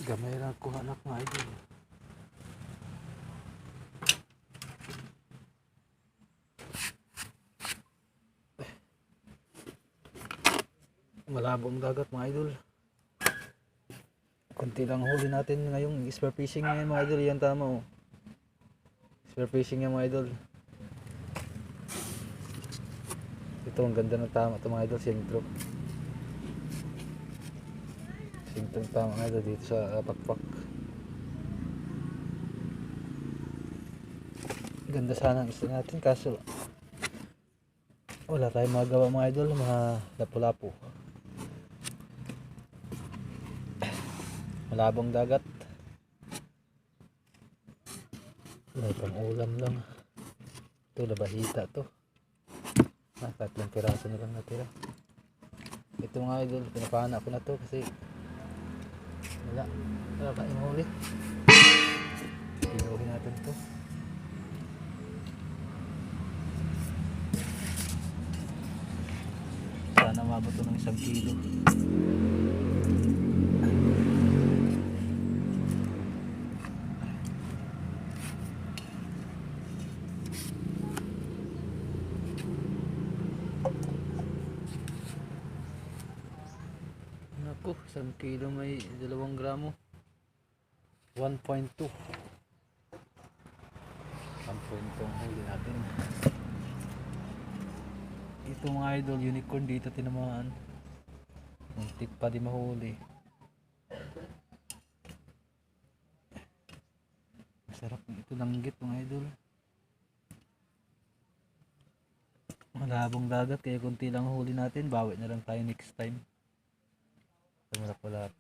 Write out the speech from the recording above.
Gamay lang kuha anak mga idol. Malabo ang dagat mga idol. Kunti lang huli natin ngayong spear fishing ngayon mga idol. Yan tama oh. Spear fishing yan mga idol. Ito ang ganda ng tama ito mga idol. Sintro. Sintro ang tama mga idol dito sa pakpak. Ganda sana ang isa natin kaso wala tayong magawa mga idol. Mga lapu-lapu. Malabong dagat. May pang ulam lang. Ito labahita to. Tatlong piraso na lang natira. Ito mga idol, pinapana ko na to kasi wala tayong huli. Pinuhin natin to. Sana mabot to ng 1 kilo. Naku, 1 kilo may 2 gramo. 1.2 ang huli natin. Ito mga idol, unicorn dito tinamaan. Muntik pa di mahuli. Masarap ito langgit mga idol. Malabong dagat kaya kunti lang huli natin. Bawi na lang tayo next time. Wala